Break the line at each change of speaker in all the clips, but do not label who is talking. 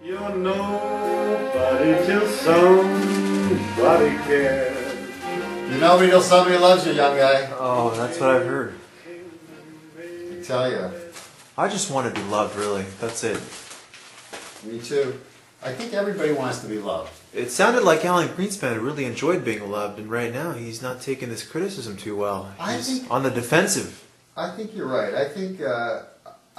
You're nobody till somebody cares.
You're nobody till somebody loves you, young guy.
Oh, that's what I've heard.
I tell you.
I just want to be loved, really. That's it.
Me too. I think everybody wants to be loved.
It sounded like Alan Greenspan really enjoyed being loved, and right now he's not taking this criticism too well. He's on the defensive.
I think you're right.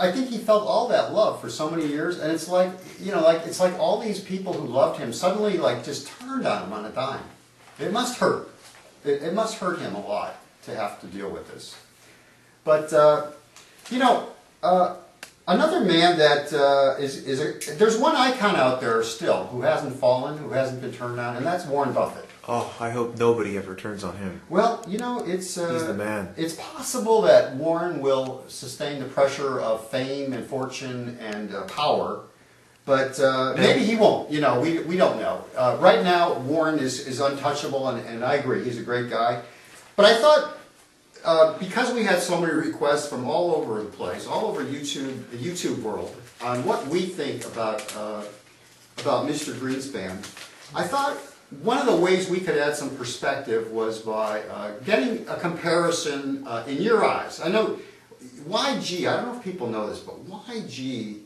I think he felt all that love for so many years, and it's like, it's like all these people who loved him suddenly just turned on him on a dime. It must hurt. It must hurt him a lot to have to deal with this. But another man that there's one icon out there still who hasn't fallen, who hasn't been turned on, and that's Warren Buffett.
Oh, I hope nobody ever turns on him.
Well, it's
he's the man.
It's possible that Warren will sustain the pressure of fame and fortune and power, but maybe he won't. We don't know. Right now, Warren is untouchable, and I agree, he's a great guy. But I thought, because we had so many requests from all over the place, all over YouTube, the YouTube world, on what we think about Mr. Greenspan, I thought one of the ways we could add some perspective was by getting a comparison in your eyes. I know YG, I don't know if people know this, but YG,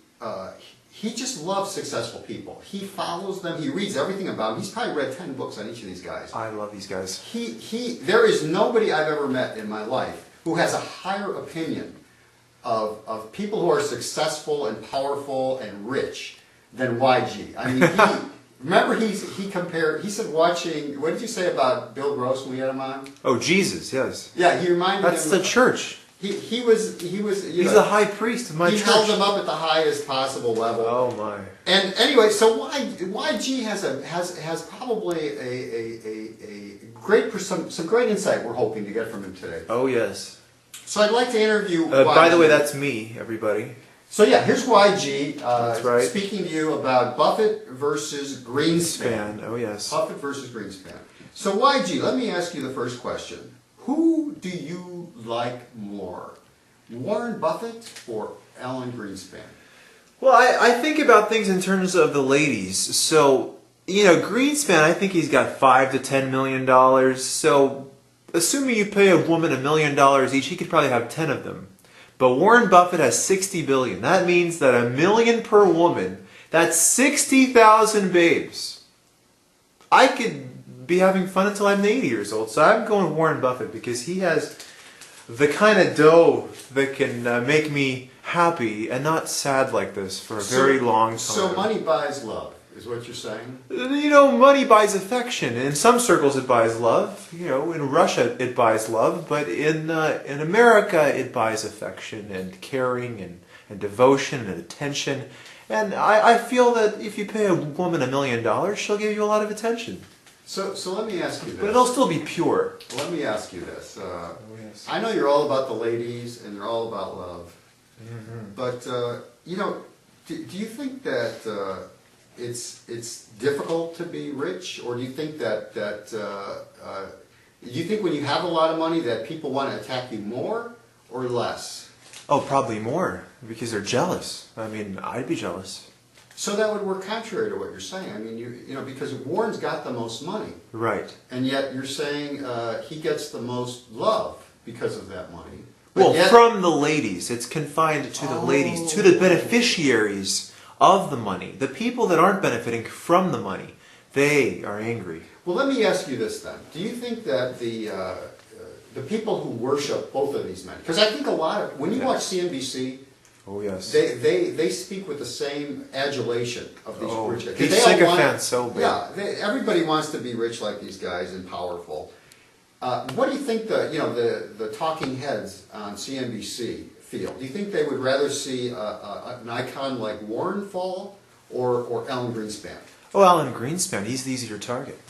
he just loves successful people. He follows them, he reads everything about them. He's probably read 10 books on each of these guys.
I love these guys.
There is nobody I've ever met in my life who has a higher opinion of people who are successful and powerful and rich than YG. I mean, remember he said watching, what did you say about Bill Gross when we had him on?
Oh, Jesus, yes.
Yeah, he reminded
That's
him.
the church.
He was.
He's the high priest of my church.
He held them up at the highest possible level.
Oh my!
And anyway, so YG has probably a great some great insight we're hoping to get from him today.
Oh yes.
So I'd like to interview. YG.
By the way, that's me, everybody.
So yeah, here's YG.
That's right.
Speaking to you about Buffett versus Greenspan.
Oh yes.
Buffett versus Greenspan. So YG, let me ask you the first question. Who do you like more, Warren Buffett or Alan Greenspan?
Well, I think about things in terms of the ladies. So, Greenspan, I think he's got $5 to $10 million. So, assuming you pay a woman $1 million each, he could probably have 10 of them. But Warren Buffett has $60 billion. That means that $1 million per woman, that's 60,000 babes. I could be having fun until I'm 80 years old. So I'm going Warren Buffett because he has the kind of dough that can make me happy and not sad like this for a very long time.
So money buys love, is what you're saying?
Money buys affection. In some circles it buys love. In Russia it buys love, but in America it buys affection and caring and devotion and attention. And I feel that if you pay a woman $1 million, she'll give you a lot of attention.
So let me ask you this.
But it'll still be pure.
Let me ask you this.
Yes.
I know you're all about the ladies and you're all about love. Mm-hmm. But, do you think that it's difficult to be rich? Or do you think that you think when you have a lot of money that people want to attack you more or less?
Oh, probably more, because they're jealous. I mean, I'd be jealous.
So that would work contrary to what you're saying. I mean, because Warren's got the most money.
Right.
And yet you're saying he gets the most love because of that money.
Well, from the ladies. It's confined to the ladies, to the beneficiaries of the money. The people that aren't benefiting from the money, they are angry.
Well, let me ask you this then. Do you think that the people who worship both of these men, because I think a lot of, when you watch CNBC,
oh yes,
they speak with the same adulation of these rich guys.
These sycophants so bad.
Yeah, everybody wants to be rich like these guys and powerful. What do you think the talking heads on CNBC feel? Do you think they would rather see an icon like Warren fall or Alan Greenspan?
Oh, Alan Greenspan, he's the easier target.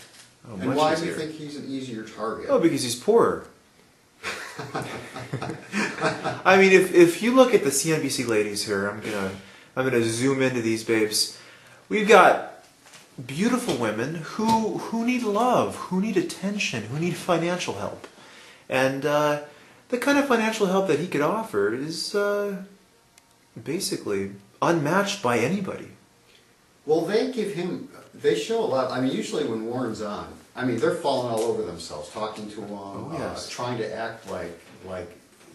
Oh,
and why do you think he's an easier target?
Oh, because he's poorer. I mean, if you look at the CNBC ladies here, I'm gonna zoom into these babes. We've got beautiful women who need love, who need attention, who need financial help, and the kind of financial help that he could offer is basically unmatched by anybody.
Well, they show a lot. I mean, usually when Warren's on, I mean, they're falling all over themselves, talking to him,
yes.
trying to act like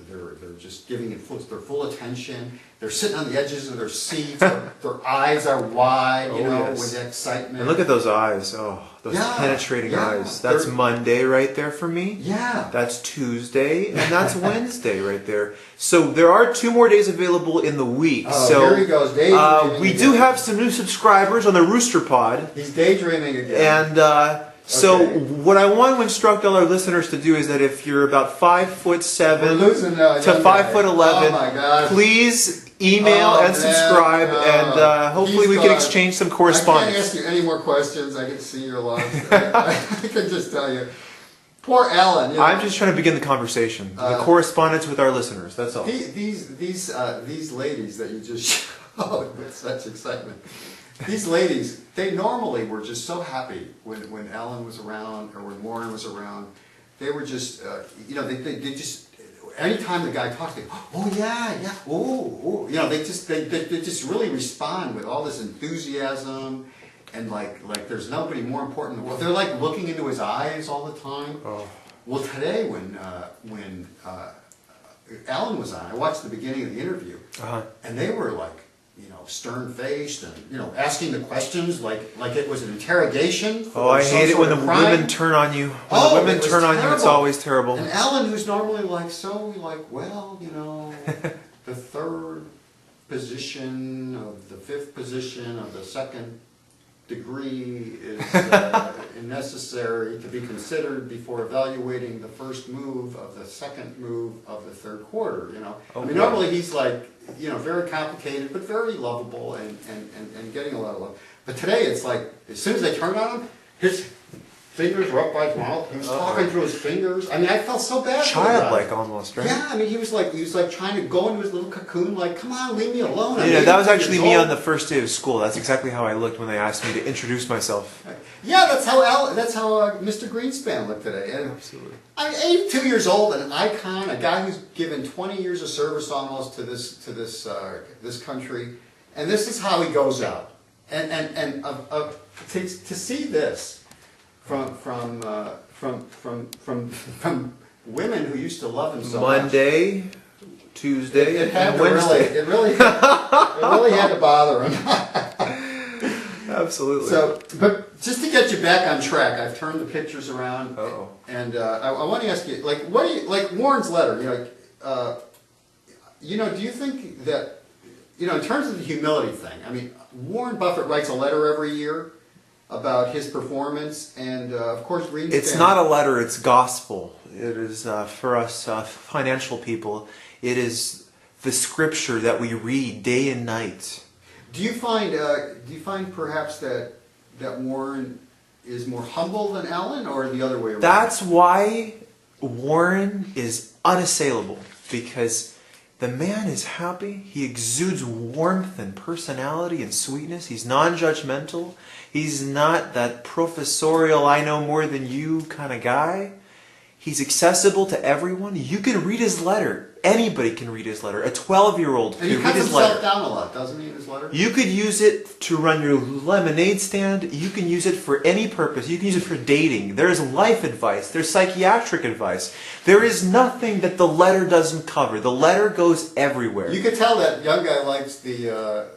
they're just giving it their full attention. They're sitting on the edges of their seats. Their eyes are wide,
yes.
with excitement.
And look at those eyes. Oh, those penetrating eyes. That's Monday right there for me.
Yeah.
That's Tuesday, and that's Wednesday right there. So there are 2 more days available in the week.
Oh,
so
here he goes. Daydreaming
we
again.
do have some new subscribers on the Rooster Pod.
He's daydreaming again.
And so
Okay.
what I want to instruct all our listeners to do is that if you're about 5'7"
We're losing,
to
young
5'11",
guy. Oh my gosh.
please email and
man.
subscribe, and hopefully
He's
we can
gone.
exchange some
I can't
correspondence.
ask you any more questions. I can see your loss. I can just tell you. Poor Alan. You know,
I'm just trying to begin the conversation, the correspondence with our listeners. That's all.
these ladies that you just showed with such excitement. These ladies, they normally were just so happy when Alan was around or when Warren was around. They were just, they just, anytime the guy talks, they go, oh yeah, oh, they just really respond with all this enthusiasm and like there's nobody more important in the world. They're like looking into his eyes all the time. Oh. Well, today when Alan was on, I watched the beginning of the interview, and they were like, stern-faced and, asking the questions like it was an interrogation.
Oh, I hate it when the women turn on you. When the women turn on you, it's always terrible.
And Alan, who's normally the third position of the fifth position of the second degree is necessary to be considered before evaluating the first move of the second move of the third quarter, I mean, normally he's like, very complicated, but very lovable and getting a lot of love. But today it's like, as soon as they turn on him, his fingers were up by his mouth. He was talking through his fingers. I mean, I felt so bad for him.
Childlike almost, right?
Yeah, I mean, he was like trying to go into his little cocoon, like, come on, leave me alone.
That was actually me on the first day of school. That's exactly how I looked when they asked me to introduce myself.
Yeah, that's how Mr. Greenspan looked today. And,
absolutely.
I mean, 82 years old, an icon, a guy who's given 20 years of service almost to this country, and this is how he goes out. And to see this from women who used to love him so much.
Monday, Tuesday, and Wednesday.
It really had to bother him.
Absolutely.
So, but just to get you back on track, I've turned the pictures around,
Uh-oh.
and I want to ask you, what do you like Warren's letter? Do you think that, in terms of the humility thing? I mean, Warren Buffett writes a letter every year about his performance, and of course, Greenspan.
It's not a letter; it's gospel. It is for us financial people. It is the scripture that we read day and night.
Do you find perhaps that Warren is more humble than Alan, or the other way around?
That's why Warren is unassailable, because the man is happy. He exudes warmth and personality and sweetness. He's non-judgmental. He's not that professorial, I know more than you kind of guy. He's accessible to everyone. You can read his letter. Anybody can read his letter. A 12-year-old can read his letter.
And he cuts himself down a lot, doesn't he, in his letter?
You could use it to run your lemonade stand. You can use it for any purpose. You can use it for dating. There's life advice. There's psychiatric advice. There is nothing that the letter doesn't cover. The letter goes everywhere.
You could tell that young guy likes the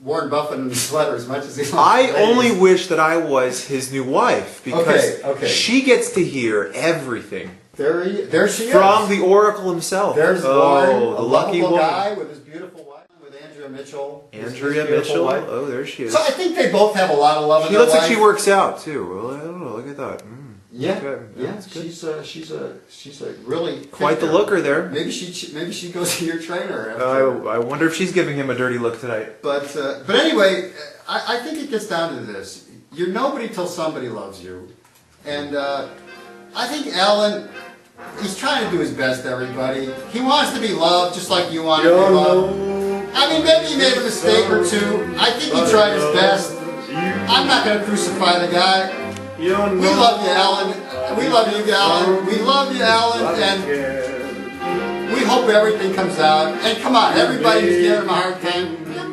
Warren Buffett in his letter as much as he likes
I
the ladies.
only wish that I was his new wife, because
Okay.
she gets to hear everything.
There she is.
From the Oracle himself.
There's Warren,
the
a
lucky
lovable
woman.
guy with his beautiful wife, with Andrea Mitchell. his
Andrea
beautiful
Mitchell.
wife.
Oh, there she is.
So I think they both have a lot of love in
She
their
looks like
life.
she works out too. Well, I don't know. Look at that.
Yeah,
Okay.
yeah.
That's good.
She's a really
Quite the
fit
looker there.
Maybe she goes to your trainer.
I wonder if she's giving him a dirty look tonight.
But anyway, I think it gets down to this: you're nobody till somebody loves you, and I think Alan. He's trying to do his best, everybody. He wants to be loved just like you want to be loved. I mean, maybe he made a mistake or two. I think he tried his best. I'm not going to crucify the guy. We love you, Alan. We love you, Alan. We love you, Alan. And we hope everything comes out. And come on, everybody who's giving him a hard time,